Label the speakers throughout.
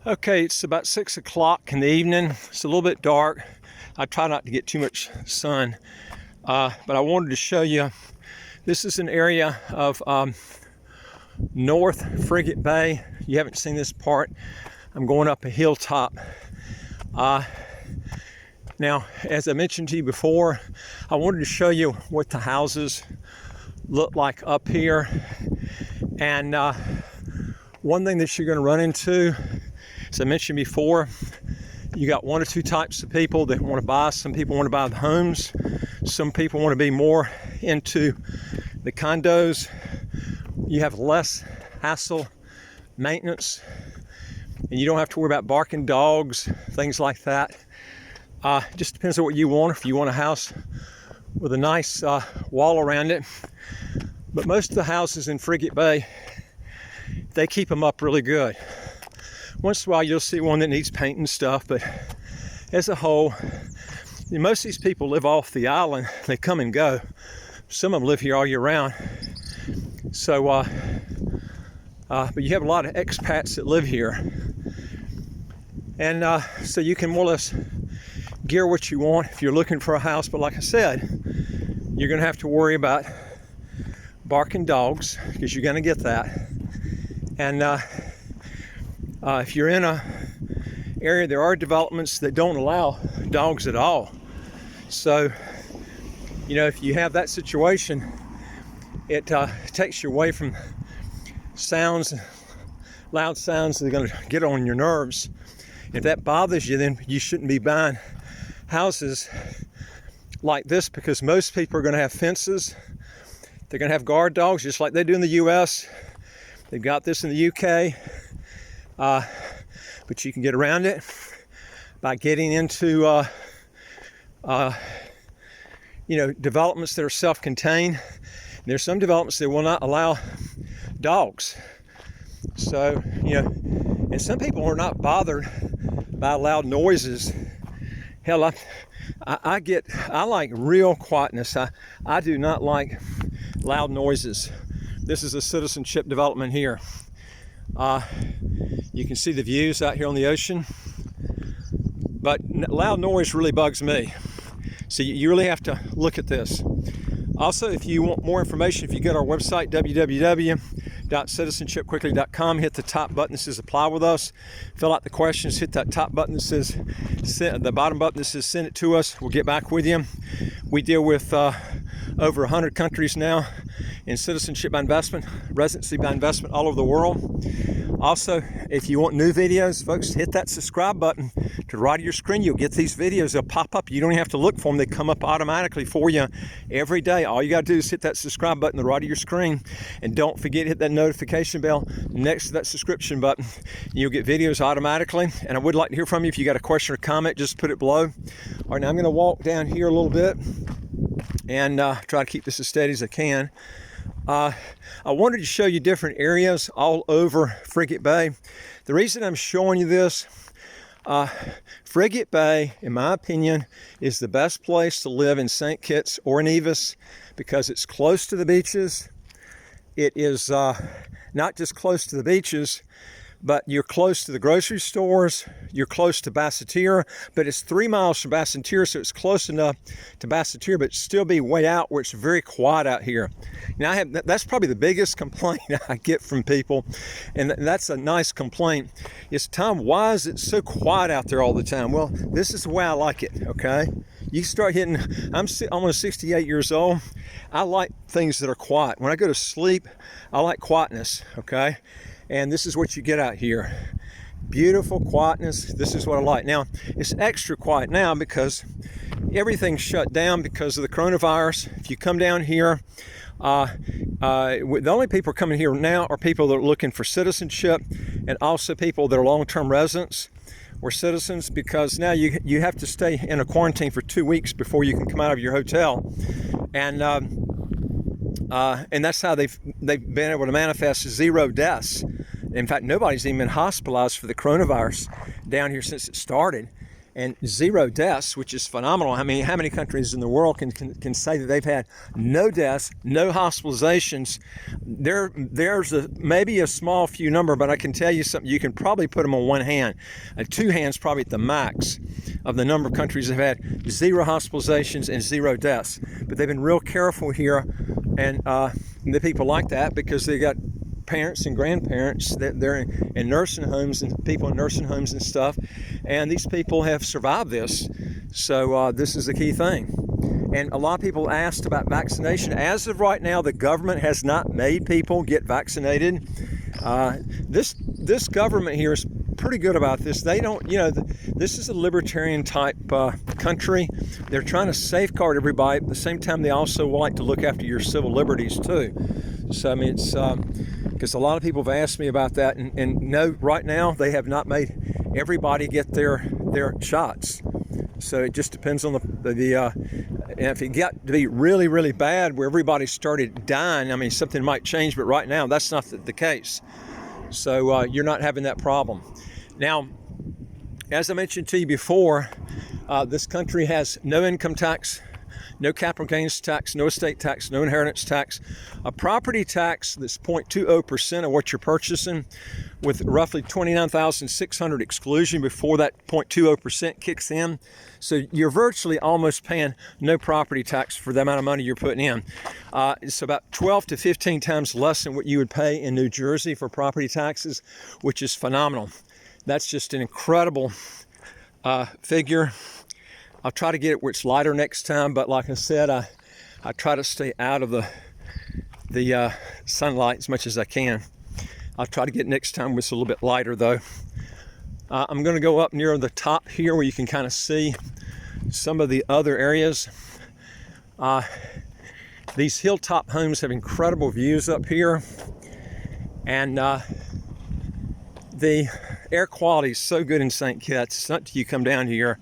Speaker 1: Okay, it's about 6 o'clock in the evening. It's a little bit dark. I try not to get too much sun, but I wanted to show you. This is an area of North Frigate Bay. You haven't seen this part. I'm going up a hilltop. Now, as I mentioned to you before, I wanted to show you what the houses look like up here. And one thing that you're going to run into, as I mentioned before, you got one or two types of people that want to buy. Some people want to buy the homes. Some people want to be more into the condos. You have less hassle, maintenance, and you don't have to worry about barking dogs, things like that. It just depends on what you want. If you want a house with a nice wall around it. But most of the houses in Frigate Bay, they keep them up really good. Once in a while you'll see one that needs paint and stuff, but as a whole, most of these people live off the island. They come and go. Some of them live here all year round. So, but you have a lot of expats that live here. And so you can more or less gear what you want if you're looking for a house. But like I said, you're gonna have to worry about barking dogs, because you're gonna get that. And if you're in a area, there are developments that don't allow dogs at all. So, you know, if you have that situation, it takes you away from sounds, loud sounds that are going to get on your nerves. If that bothers you, then you shouldn't be buying houses like this, because most people are going to have fences. They're going to have guard dogs, just like they do in the U.S. They've got this in the UK. But you can get around it by getting into developments that are self-contained. There's some developments that will not allow dogs. So, and some people are not bothered by loud noises. Hell, I like real quietness. I do not like loud noises. This is a citizenship development here. You can see the views out here on the ocean, but loud noise really bugs me. So you really have to look at this. Also, if you want more information, if you go to our website, www.citizenshipquickly.com, hit the top button that says apply with us, fill out the questions, hit that top button that says, the bottom button that says send it to us. We'll get back with you. We deal with over 100 countries now in citizenship by investment, residency by investment all over the world. Also, if you want new videos, folks, hit that subscribe button to the right of your screen. You'll get these videos. They'll pop up. You don't even have to look for them. They come up automatically for you every day. All you got to do is hit that subscribe button to the right of your screen. And don't forget to hit that notification bell next to that subscription button. You'll get videos automatically. And I would like to hear from you. If you got a question or comment, just put it below. All right, now I'm going to walk down here a little bit and try to keep this as steady as I can. I wanted to show you different areas all over Frigate Bay. The reason I'm showing you this, Frigate Bay, in my opinion, is the best place to live in St. Kitts or Nevis, because it's close to the beaches. It is not just close to the beaches, but you're close to the grocery stores, you're close to Basseterre, but it's 3 miles from Basseterre, so it's close enough to Basseterre, but still be way out where it's very quiet out here. Now, that's probably the biggest complaint I get from people, and that's a nice complaint. It's, Tom, why is it so quiet out there all the time? Well, this is the way I like it, okay? You start hitting, I'm almost 68 years old. I like things that are quiet. When I go to sleep, I like quietness, okay? And this is what you get out here. Beautiful quietness. This is what I like. Now, it's extra quiet now because everything's shut down because of the coronavirus. If you come down here, the only people coming here now are people that are looking for citizenship, and also people that are long-term residents or citizens, because now you have to stay in a quarantine for 2 weeks before you can come out of your hotel. And that's how they've been able to manifest 0 deaths. In fact, nobody's even been hospitalized for the coronavirus down here since it started. and 0 deaths, which is phenomenal. I mean, how many countries in the world can say that they've had no deaths, no hospitalizations? There's maybe a small few number, but I can tell you something. You can probably put them on one hand, 2 hands probably at the max of the number of countries that have had 0 hospitalizations and 0 deaths. But they've been real careful here, and the people like that because they got parents and grandparents that they're in nursing homes and people in nursing homes and stuff, and these people have survived this. So this is the key thing. And a lot of people asked about vaccination. As of right now, the government has not made people get vaccinated. This government here is pretty good about this. They don't, this is a libertarian type country. They're trying to safeguard everybody. At the same time, they also like to look after your civil liberties too. So I mean, it's because a lot of people have asked me about that, and no, right now they have not made everybody get their shots. So it just depends on and if it got to be really, really bad where everybody started dying, I mean, something might change, but right now that's not the case. So you're not having that problem. Now, as I mentioned to you before, this country has no income tax, no capital gains tax, no estate tax, no inheritance tax, a property tax that's 0.20% of what you're purchasing, with roughly $29,600 exclusion before that 0.20% kicks in. So you're virtually almost paying no property tax for the amount of money you're putting in. It's about 12 to 15 times less than what you would pay in New Jersey for property taxes, which is phenomenal. That's just an incredible figure. I'll try to get it where it's lighter next time, but like I said, I try to stay out of the sunlight as much as I can. I'll try to get next time with it's a little bit lighter though. I'm going to go up near the top here where you can kind of see some of the other areas. These hilltop homes have incredible views up here, and the air quality is so good in St. Kitts. It's not until you come down here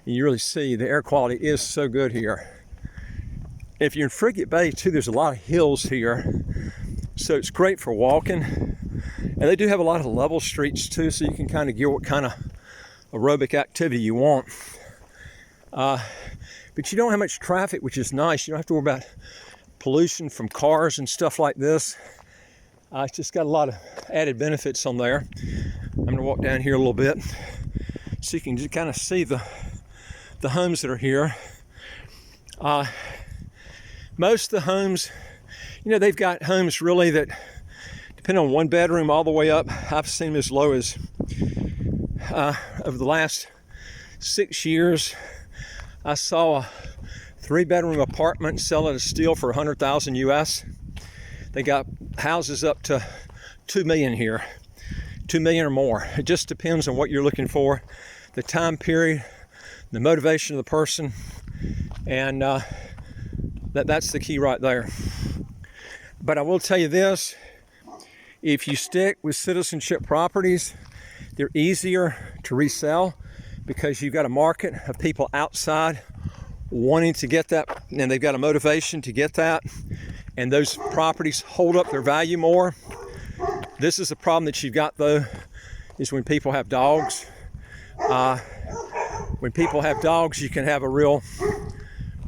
Speaker 1: you really see the air quality is so good here. If you're in Frigate Bay too, there's a lot of hills here, so it's great for walking. And they do have a lot of level streets too, so you can kind of get what kind of aerobic activity you want. But you don't have much traffic, which is nice. You don't have to worry about pollution from cars and stuff like this. It's just got a lot of added benefits on there. I'm going to walk down here a little bit so you can just kind of see the homes that are here. Most of the homes, they've got homes really that depend on 1 bedroom all the way up. I've seen them as low as over the last 6 years. I saw a 3-bedroom apartment sell at a steal for $100,000 US. They got houses up to $2 million here, $2 million or more. It just depends on what you're looking for, the time period, the motivation of the person, and that's the key right there. But I will tell you this, if you stick with citizenship properties, they're easier to resell because you've got a market of people outside wanting to get that, and they've got a motivation to get that, and those properties hold up their value more. This is a problem that you've got though, is when people have dogs. When people have dogs, you can have a real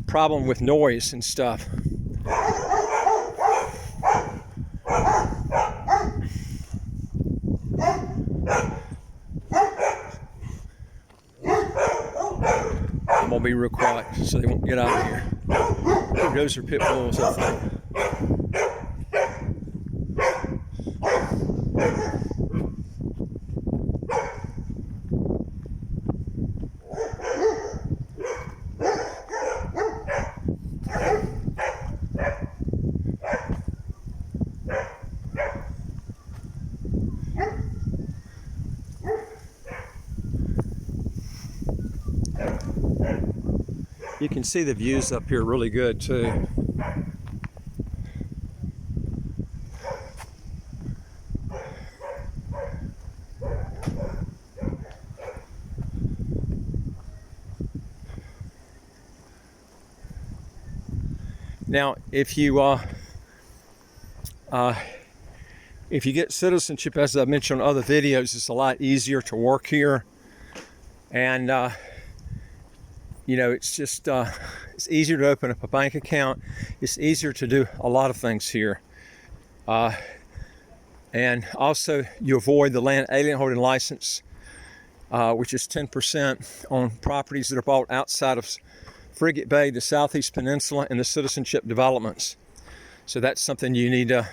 Speaker 1: problem with noise and stuff. I'm gonna be real quiet so they won't get out of here. Those are pit bulls, I think. You can see the views up here really good too. Now, if you get citizenship, as I mentioned on other videos, it's a lot easier to work here. And you know, it's just it's easier to open up a bank account. It's easier to do a lot of things here. And also, you avoid the land alien holding license, which is 10% on properties that are bought outside of Frigate Bay, the Southeast Peninsula, and the citizenship developments. So that's something you need to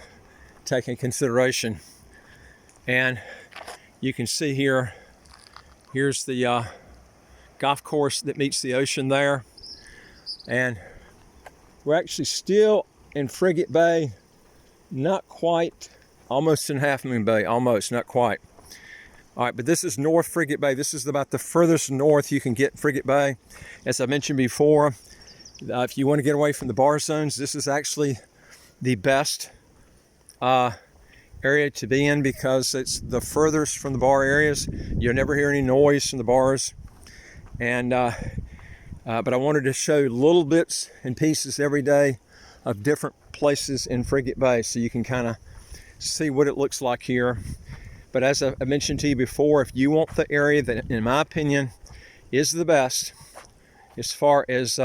Speaker 1: take in consideration. And you can see here, here's the golf course that meets the ocean there. And we're actually still in Frigate Bay, not quite, almost in Half Moon Bay, almost, not quite. All right, but this is North Frigate Bay. This is about the furthest north you can get Frigate Bay. As I mentioned before, if you want to get away from the bar zones, this is actually the best area to be in because it's the furthest from the bar areas. You'll never hear any noise from the bars. And but I wanted to show little bits and pieces every day of different places in Frigate Bay so you can kind of see what it looks like here. But as I mentioned to you before, if you want the area that, in my opinion, is the best as far as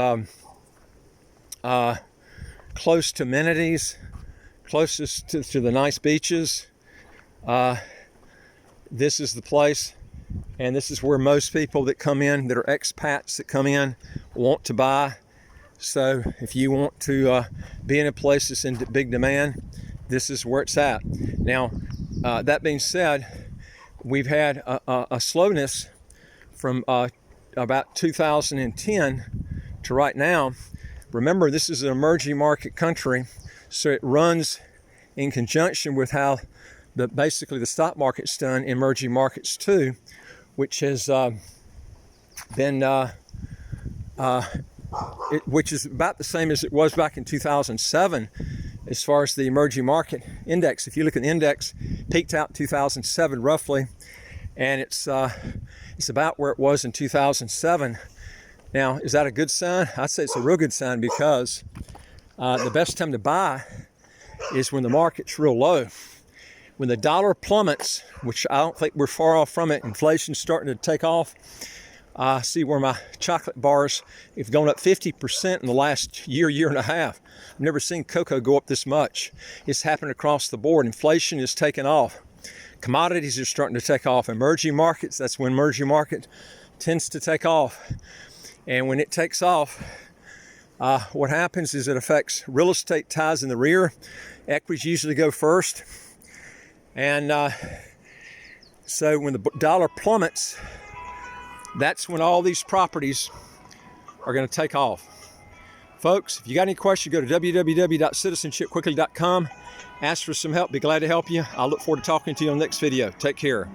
Speaker 1: close to amenities, closest to the nice beaches, this is the place. And this is where most people that come in, that are expats that come in, want to buy. So if you want to be in a place that's in big demand, this is where it's at. Now, that being said, we've had a slowness from about 2010 to right now. Remember, this is an emerging market country, so it runs in conjunction with how basically the stock market's done in emerging markets too, which has been which is about the same as it was back in 2007 as far as the emerging market index. If you look at the index, peaked out in 2007 roughly, and it's about where it was in 2007. Now, is that a good sign? I'd say it's a real good sign because the best time to buy is when the market's real low. When the dollar plummets, which I don't think we're far off from it, inflation's starting to take off. See where my chocolate bars have gone up 50% in the last year and a half. I've never seen cocoa go up this much. It's happened across the board. Inflation is taking off. Commodities are starting to take off. Emerging markets, that's when emerging market tends to take off. And when it takes off, what happens is it affects real estate ties in the rear. Equities usually go first. And so when the dollar plummets, that's when all these properties are going to take off. Folks, if you got any questions, go to www.citizenshipquickly.com. Ask for some help. Be glad to help you. I look forward to talking to you on the next video. Take care.